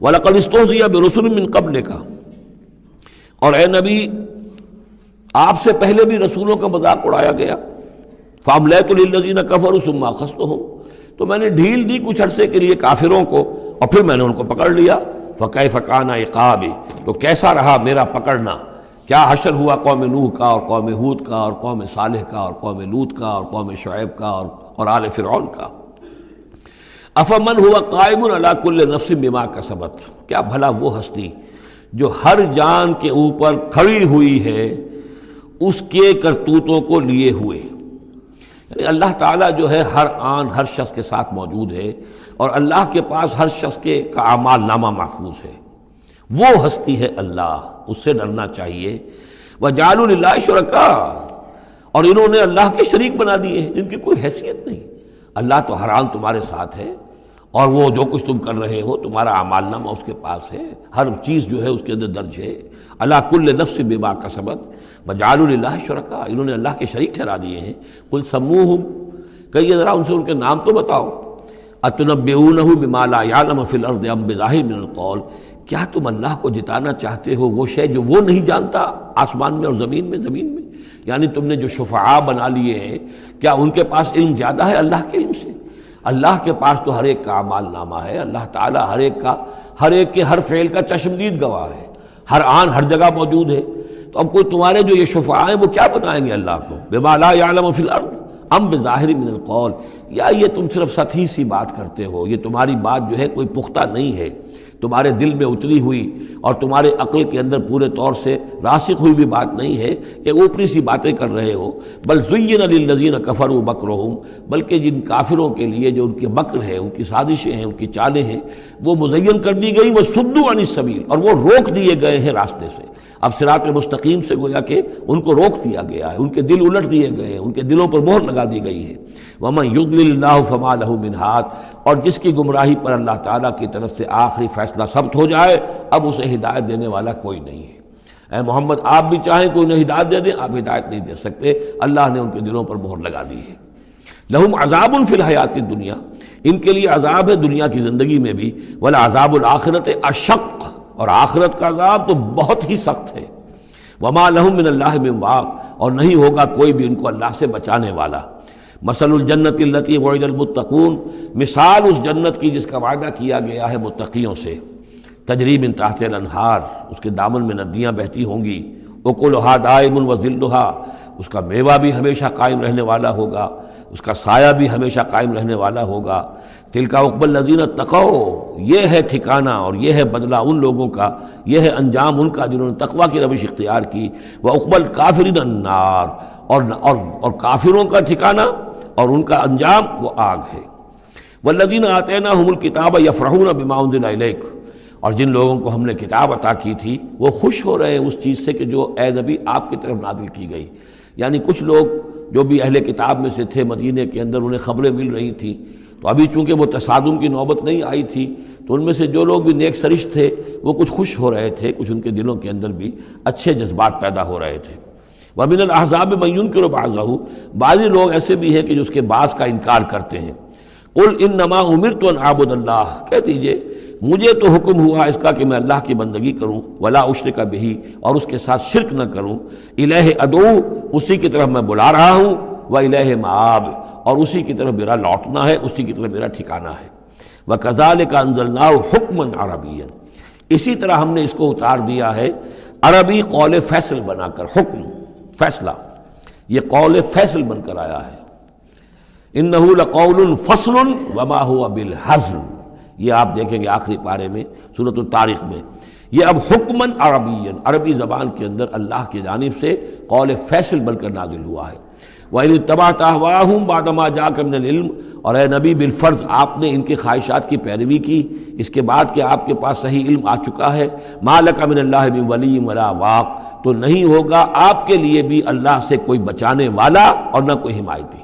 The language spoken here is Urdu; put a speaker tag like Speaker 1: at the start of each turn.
Speaker 1: وَلَقَدِ اسْتُهْزِئَ بِرُسُلٍ مِّن قَبْلِكَ، اور اے نبی آپ سے پہلے بھی رسولوں کا مذاق اڑایا گیا. فَأَمْلَيْتُ لِلَّذِينَ كَفَرُوا ثُمَّ أَخَذْتُهُمْ، تو میں نے ڈھیل دی کچھ عرصے کے لیے کافروں کو اور پھر میں نے ان کو پکڑ لیا. فَكَيْفَ كَانَ عِقَابِ، تو کیسا رہا میرا پکڑنا. کیا حشر ہوا قوم نوح کا اور قوم ہود کا اور قوم صالح کا اور قوم لوط کا اور قوم شعیب کا اور آل فرعون کا. افمن ہوا قائم علی کل نفس بما کسبت، کیا بھلا وہ ہستی جو ہر جان کے اوپر کھڑی ہوئی ہے اس کے کرتوتوں کو لیے ہوئے. یعنی اللہ تعالیٰ جو ہے ہر آن ہر شخص کے ساتھ موجود ہے اور اللہ کے پاس ہر شخص کا اعمال نامہ محفوظ ہے. وہ ہستی ہے اللہ، اس سے ڈرنا چاہیے. وَجَعَلُوا لِلَّهِ شُرَكَاءَ، اور انہوں نے اللہ کے شریک بنا دیے ہیں جن کی کوئی حیثیت نہیں. اللہ تو ہر آن تمہارے ساتھ ہے اور وہ جو کچھ تم کر رہے ہو تمہارا اعمال نامہ اس کے پاس ہے، ہر چیز جو ہے اس کے اندر درج ہے. عَلَىٰ كُلِّ نَفْسٍ بِمَا كَسَبَتْ وَجَعَلُوا لِلَّهِ شُرَكَاءَ، انہوں نے اللہ کے شریک ٹھہرا دیے ہیں. قُلْ سَمُّوهُمْ، کہیے ذرا ان سے ان کے نام تو بتاؤ. أَتُنَبِّئُونَهُ بِمَا لَا يَعْلَمُ فِي الْأَرْضِ أَمْ بِظَاهِرٍ مِّنَ الْقَوْلِ، کیا تم اللہ کو جتانا چاہتے ہو وہ شے جو وہ نہیں جانتا آسمان میں اور زمین میں. یعنی تم نے جو شفعاء بنا لیے ہیں کیا ان کے پاس علم زیادہ ہے اللہ کے علم سے؟ اللہ کے پاس تو ہر ایک کا اعمال نامہ ہے. اللہ تعالیٰ ہر ایک کے ہر فعل کا چشمدید گواہ ہے، ہر آن ہر جگہ موجود ہے. تو اب کوئی تمہارے جو یہ شفعاء ہیں وہ کیا بتائیں گے اللہ کو؟ بما لا يعلم فی الارض ام بظاہر من القول، یا یہ تم صرف سطحی سی بات کرتے ہو، یہ تمہاری بات جو ہے کوئی پختہ نہیں ہے، تمہارے دل میں اتری ہوئی اور تمہارے عقل کے اندر پورے طور سے راسخ ہوئی بھی بات نہیں ہے، یہ اوپری سی باتیں کر رہے ہو. بل زین للذین کفروا مکرہم، بلکہ جن کافروں کے لیے جو ان کے مکر ہے، ان کی سازشیں ہیں، ان کی چالیں ہیں، وہ مزین کر دی گئی. وصدوا عن السبیل، اور وہ روک دیے گئے ہیں راستے سے. اب صراط مستقیم سے گویا کہ ان کو روک دیا گیا ہے، ان کے دل الٹ دیے گئے ہیں، ان کے دلوں پر مہر لگا دی گئی ہے. وَمَن يُضْلِلِ اللَّهُ فَمَا لَهُ مِنْ هَادٍ، اور جس کی گمراہی پر اللہ تعالیٰ کی طرف سے آخری فیصلہ ثبت ہو جائے اب اسے ہدایت دینے والا کوئی نہیں ہے. اے محمد آپ بھی چاہیں کوئی انہیں ہدایت دے دیں، آپ ہدایت نہیں دے سکتے، اللہ نے ان کے دلوں پر مہر لگا دی ہے. لَهُمْ عَذَابٌ فِي الْحَيَاةِ الدُّنْيَا، ان کے لیے عذاب ہے دنیا کی زندگی میں بھی. وَلَعَذَابُ الْآخِرَةِ أَشَقُّ، اور آخرت کا عذاب تو بہت ہی سخت ہے. وَمَا لَهُم مِّنَ اللَّهِ مِن وَاقٍ، اور نہیں ہوگا کوئی بھی ان کو اللہ سے بچانے والا. مثل الجنت التي وعد المتقون، مثال اس جنت کی جس کا وعدہ کیا گیا ہے متقیوں سے. تجری من تحت الانہار، اس کے دامن میں ندیاں بہتی ہوں گی. اکلھا دائم وظلھا، اس کا میوہ بھی ہمیشہ قائم رہنے والا ہوگا، اس کا سایہ بھی ہمیشہ قائم رہنے والا ہوگا. تلک عقبی الذین اتقوا، یہ ہے ٹھکانہ اور یہ ہے بدلہ ان لوگوں کا، یہ ہے انجام ان کا جنہوں نے تقویٰ کی روش اختیار کی. وعقبی الکافرین النار، اور کافروں کا ٹھکانہ اور ان کا انجام وہ آگ ہے. والذین آتیناہم الکتاب یفرحون بما انزل الیک، اور جن لوگوں کو ہم نے کتاب عطا کی تھی وہ خوش ہو رہے ہیں اس چیز سے کہ جو اے نبی آپ کی طرف نازل کی گئی. یعنی کچھ لوگ جو بھی اہل کتاب میں سے تھے مدینے کے اندر انہیں خبریں مل رہی تھیں، تو ابھی چونکہ وہ تصادم کی نوبت نہیں آئی تھی تو ان میں سے جو لوگ بھی نیک سرشت تھے وہ کچھ خوش ہو رہے تھے، کچھ ان کے دلوں کے اندر بھی اچھے جذبات پیدا ہو رہے تھے. وَمِنَ الْأَحْزَابِ مَن يُنكِرُ بَعْضَهُ، بعضی لوگ ایسے بھی ہیں کہ جو اس کے بعض کا انکار کرتے ہیں. قُلْ إِنَّمَا أُمِرْتُ أَنْ أَعْبُدَ اللَّهَ، کہہ دیجئے مجھے تو حکم ہوا اس کا کہ میں اللہ کی بندگی کروں. وَلَا أُشْرِكَ بِهِ، اور اس کے ساتھ شرک نہ کروں. إِلَيْهِ أَدْعُو، اسی کی طرف میں بلا رہا ہوں. وَإِلَيْهِ مَآبِ، اور اسی کی طرف میرا لوٹنا ہے، اسی کی طرف میرا ٹھکانہ ہے. وَكَذَلِكَ أَنزَلْنَاهُ حُكْمًا عَرَبِيًّا، اسی طرح ہم نے اس کو اتار دیا ہے عربی قول فیصل بنا کر. حکم فیصلہ، یہ قول فیصل بن کر آیا ہے. انہ لقول فصل وما هو بالہزل، یہ آپ دیکھیں گے آخری پارے میں سورۃ الطارق میں. یہ اب حکماً عربیاً، عربی زبان کے اندر اللہ کی جانب سے قول فیصل بن کر نازل ہوا ہے. وَإِنِ اتَّبَعْتَ أَهْوَاءَهُمْ بَعْدَ مَا جَاءَكَ مِنَ الْعِلْمِ، اور اے نبی بالفرض آپ نے ان کی خواہشات کی پیروی کی اس کے بعد کہ آپ کے پاس صحیح علم آ چکا ہے. مَا لَكَ مِنَ اللَّهِ مِن وَلِيٍّ وَلَا وَاقٍ، تو نہیں ہوگا آپ کے لیے بھی اللہ سے کوئی بچانے والا اور نہ کوئی حمایتی.